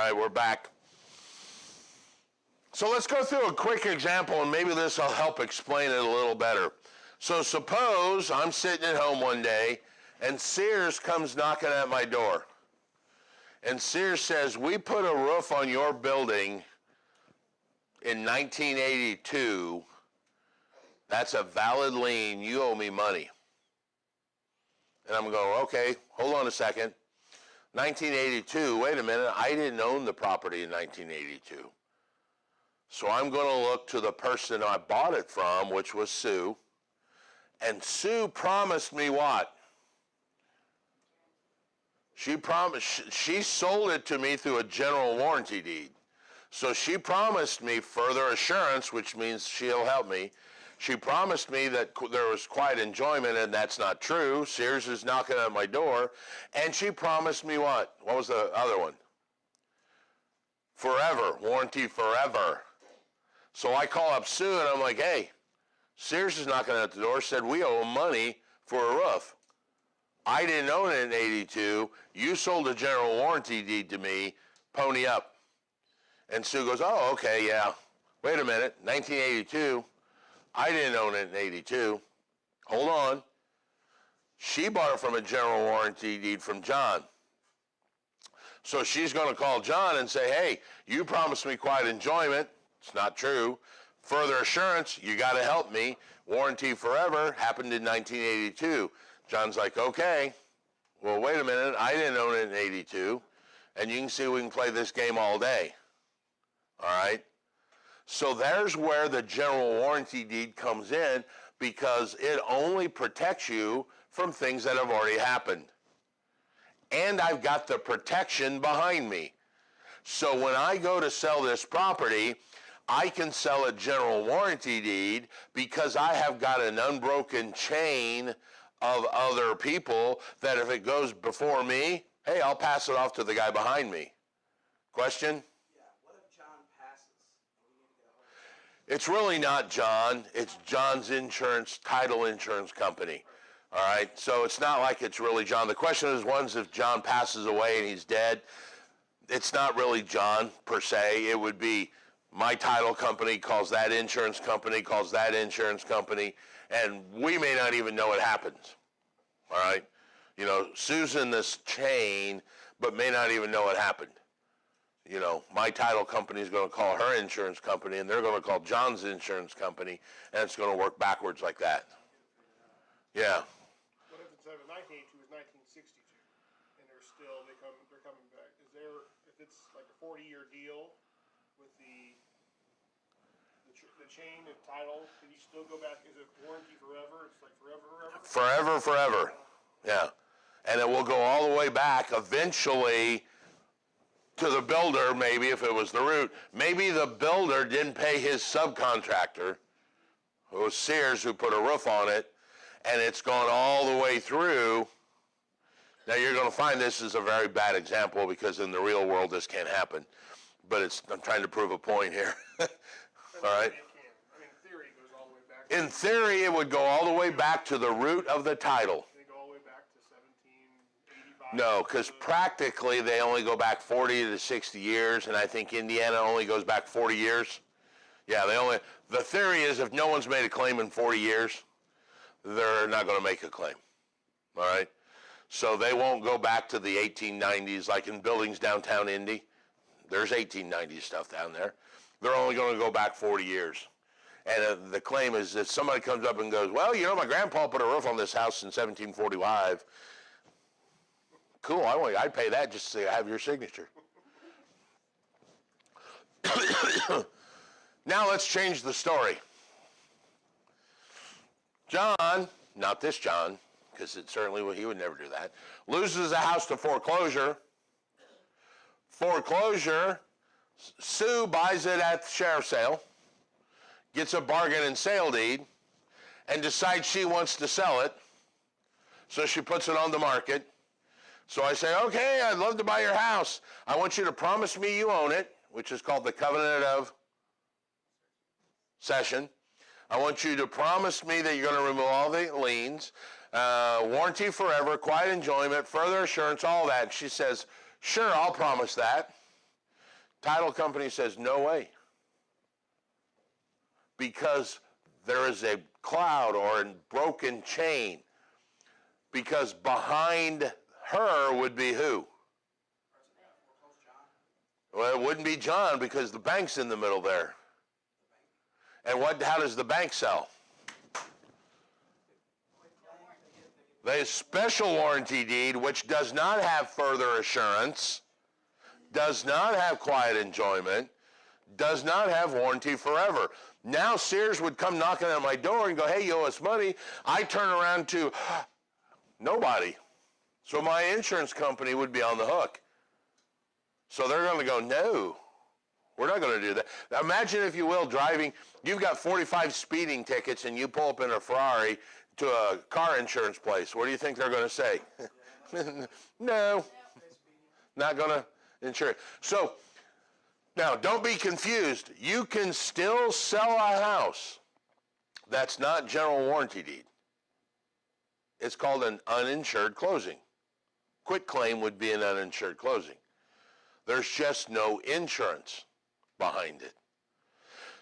right, we're back. So let's go through a quick example, and maybe this will help explain it a little better. So suppose I'm sitting at home one day, and Sears comes knocking at my door. And Sears says, we put a roof on your building in 1982. That's a valid lien. You owe me money. And I'm going, okay, hold on a second. 1982, wait a minute, I didn't own the property in 1982. So I'm going to look to the person I bought it from, which was Sue. And Sue promised me what? She sold it to me through a general warranty deed. So she promised me further assurance, which means she'll help me. She promised me that there was quiet enjoyment, and that's not true. Sears is knocking at my door. And she promised me what? What was the other one? Forever, warranty forever. So I call up Sue, and I'm like, hey, Sears is knocking at the door, said we owe him money for a roof. I didn't own it in 82. You sold a general warranty deed to me. Pony up. And Sue goes, oh, okay, yeah. Wait a minute, 1982. I didn't own it in 82. Hold on. She bought it from a general warranty deed from John. So she's going to call John and say, hey, you promised me quiet enjoyment. It's not true. Further assurance, you got to help me. Warranty forever happened in 1982. John's like, okay. Well, wait a minute. I didn't own it in 82. And you can see we can play this game all day. All right? So there's where the general warranty deed comes in, because it only protects you from things that have already happened. And I've got the protection behind me. So when I go to sell this property, I can sell a general warranty deed because I have got an unbroken chain of other people that if it goes before me, hey, I'll pass it off to the guy behind me. Question? Yeah, what if John passes? It's really not John. It's John's insurance, title insurance company. All right? So it's not like it's really John. The question is, once if John passes away and he's dead, it's not really John per se. It would be my title company calls that insurance company, calls that insurance company, and we may not even know it happens. All right? You know, Sue's in this chain, but may not even know it happened. You know, my title company is going to call her insurance company, and they're going to call John's insurance company, and it's going to work backwards like that. Yeah. What if instead of 1982 is 1962, and they're coming back? Is there, if it's like a 40-year deal with the chain of title, can you still go back? Is it warranty forever? It's like forever? Forever. Yeah. And it will go all the way back eventually to the builder, maybe, if it was the root. Maybe the builder didn't pay his subcontractor, it was Sears who put a roof on it, and it's gone all the way through. Now, you're going to find this is a very bad example because in the real world this can't happen. But I'm trying to prove a point here. All right? In theory, it goes all the way back. In theory, it would go all the way back to the root of the title. They go all the way back to 1785? No, because practically they only go back 40 to 60 years, and I think Indiana only goes back 40 years. Yeah, the theory is if no one's made a claim in 40 years, they're not going to make a claim. All right? So they won't go back to the 1890s, like in buildings downtown Indy. There's 1890s stuff down there. They're only going to go back 40 years. And the claim is if somebody comes up and goes, well, you know, my grandpa put a roof on this house in 1745. Cool, I'd pay that just to have your signature. Now let's change the story. John, not this John, because he would never do that, loses a house to foreclosure. Foreclosure, Sue buys it at the sheriff's sale, gets a bargain and sale deed, and decides she wants to sell it. So she puts it on the market. So I say, okay, I'd love to buy your house. I want you to promise me you own it, which is called the covenant of cession. I want you to promise me that you're going to remove all the liens, warranty forever, quiet enjoyment, further assurance, all that. And she says, sure, I'll promise that. Title company says, no way. Because there is a cloud or a broken chain. Because behind her would be who? Well, it wouldn't be John because the bank's in the middle there. And how does the bank sell? The special warranty deed, which does not have further assurance, does not have quiet enjoyment, does not have warranty forever. Now Sears would come knocking at my door and go, hey, you owe us money. I turn around to nobody. So my insurance company would be on the hook. So they're going to go, no, we're not going to do that. Now imagine, if you will, driving, you've got 45 speeding tickets and you pull up in a Ferrari to a car insurance place. What do you think they're going to say? No, not going to insure it. So now don't be confused. You can still sell a house that's not general warranty deed. It's called an uninsured closing. Quit claim would be an uninsured closing. There's just no insurance behind it.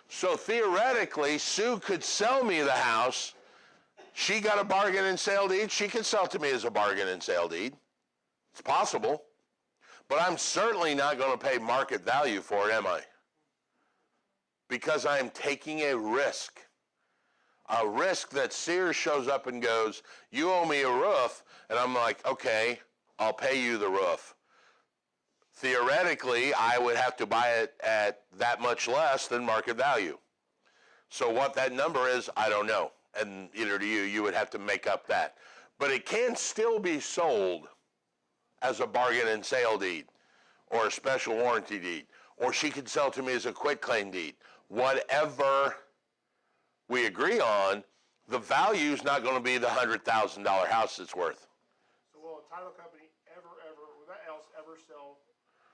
So theoretically, Sue could sell me the house. She got a bargain and sale deed. She could sell to me as a bargain and sale deed. It's possible. But I'm certainly not going to pay market value for it, am I? Because I'm taking a risk. A risk that Sears shows up and goes, you owe me a roof. And I'm like, okay, I'll pay you the roof. Theoretically, I would have to buy it at that much less than market value. So what that number is, I don't know. And either to you would have to make up that. But it can still be sold as a bargain and sale deed or a special warranty deed. Or she could sell to me as a quitclaim deed. Whatever we agree on, the value is not going to be the $100,000 house it's worth. So will a title company will that house ever sell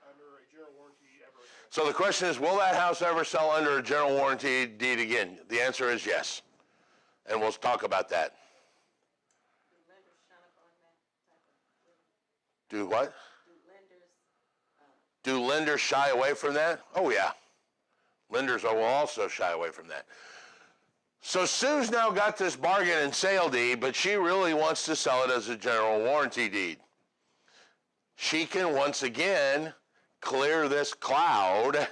under a general warranty ever again? So the question is, will that house ever sell under a general warranty deed again? The answer is yes. And we'll talk about that. Do what? Do lenders shy away from that? Oh, yeah. Lenders will also shy away from that. So Sue's now got this bargain and sale deed, but she really wants to sell it as a general warranty deed. She can once again clear this cloud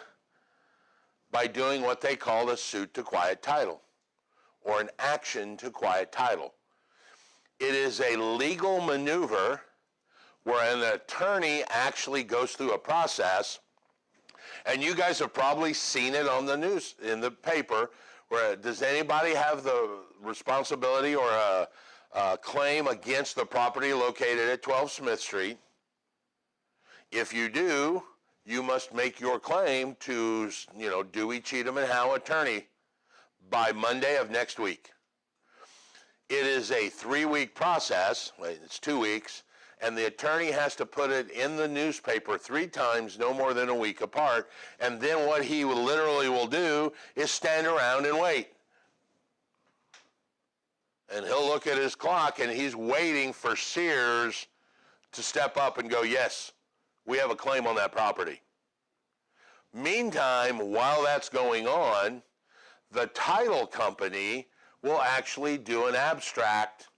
by doing what they call a suit to quiet title, or an action to quiet title. It is a legal maneuver where an attorney actually goes through a process, and you guys have probably seen it on the news, in the paper, where does anybody have the responsibility or a claim against the property located at 12 Smith Street? If you do, you must make your claim to, Dewey, Cheatham, and Howe attorney by Monday of next week. It is a 3-week process. It's 2 weeks. And the attorney has to put it in the newspaper 3 times, no more than a week apart. And then what he literally will do is stand around and wait. And he'll look at his clock, and he's waiting for Sears to step up and go, yes, we have a claim on that property. Meantime, while that's going on, the title company will actually do an abstract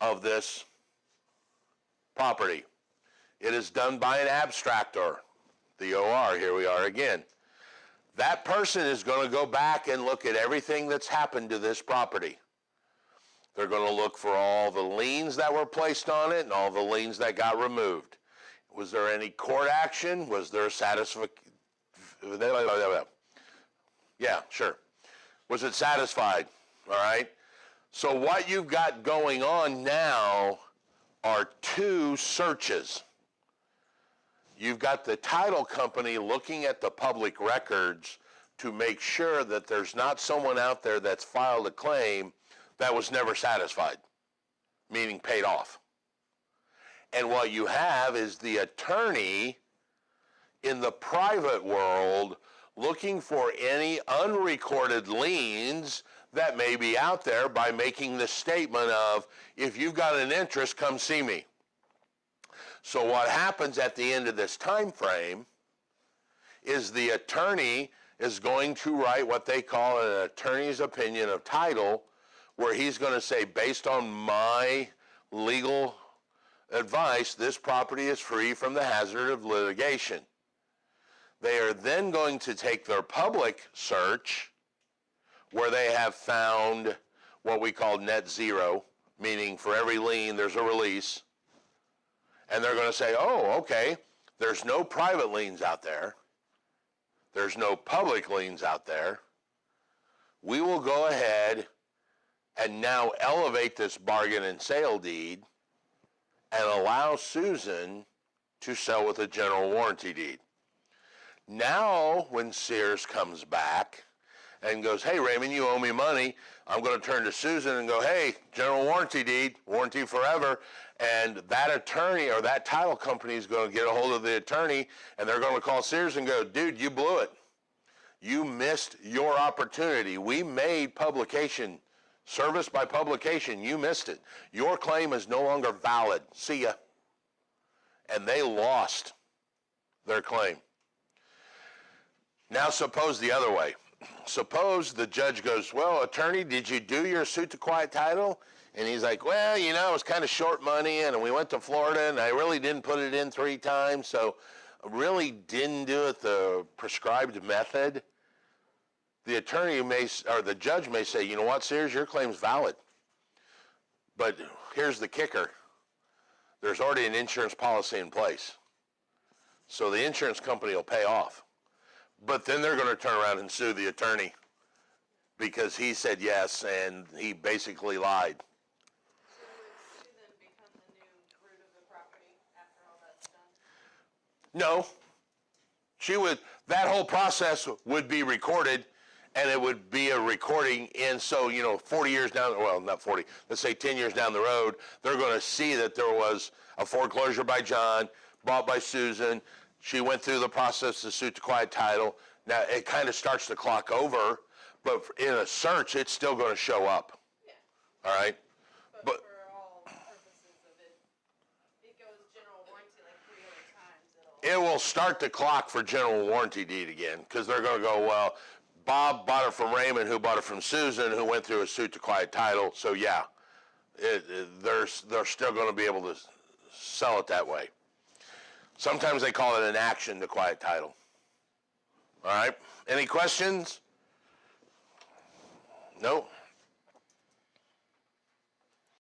of this property. It is done by an abstractor, the OR, here we are again. That person is going to go back and look at everything that's happened to this property. They're going to look for all the liens that were placed on it and all the liens that got removed. Was there any court action? Was there satisfaction? Yeah, sure. Was it satisfied? All right. So what you've got going on now are 2 searches. You've got the title company looking at the public records to make sure that there's not someone out there that's filed a claim that was never satisfied, meaning paid off. And what you have is the attorney in the private world looking for any unrecorded liens that may be out there by making the statement of, if you've got an interest, come see me. So what happens at the end of this time frame is the attorney is going to write what they call an attorney's opinion of title, where he's going to say, based on my legal advice, this property is free from the hazard of litigation. They are then going to take their public search, where they have found what we call net zero, meaning for every lien there's a release, and they're going to say, oh, okay, there's no private liens out there. There's no public liens out there. We will go ahead and now elevate this bargain and sale deed and allow Susan to sell with a general warranty deed. Now, when Sears comes back and goes, hey, Raymond, you owe me money, I'm going to turn to Susan and go, hey, general warranty deed, warranty forever. And that attorney or that title company is going to get a hold of the attorney, and they're going to call Sears and go, dude, you blew it. You missed your opportunity. We made publication, service by publication. You missed it. Your claim is no longer valid. See ya. And they lost their claim. Now suppose the other way. Suppose the judge goes, well, attorney, did you do your suit to quiet title? And he's like, well, you know, it was kind of short money, and we went to Florida, and I really didn't put it in 3 times, so I really didn't do it the prescribed method. The attorney may, or the judge may say, you know what, Sears, your claim's valid. But here's the kicker. There's already an insurance policy in place. So the insurance company will pay off. But then they're going to turn around and sue the attorney because he said yes, and he basically lied. So would Susan become the new root of the property after all that's done? No. She would, that whole process would be recorded, and it would be a recording in, so, you know, 40 years down, well, not 40, let's say 10 years down the road, they're going to see that there was a foreclosure by John, bought by Susan. She went through the process to suit to quiet title. Now, it kind of starts the clock over, but in a search, it's still going to show up. Yeah. All right? But for all purposes of it, it goes general warranty like 3 other times. It will start the clock for general warranty deed again, because they're going to go, well, Bob bought it from Raymond, who bought it from Susan, who went through a suit to quiet title. So yeah, they're still going to be able to sell it that way. Sometimes they call it an action to quiet title. All right. Any questions? No.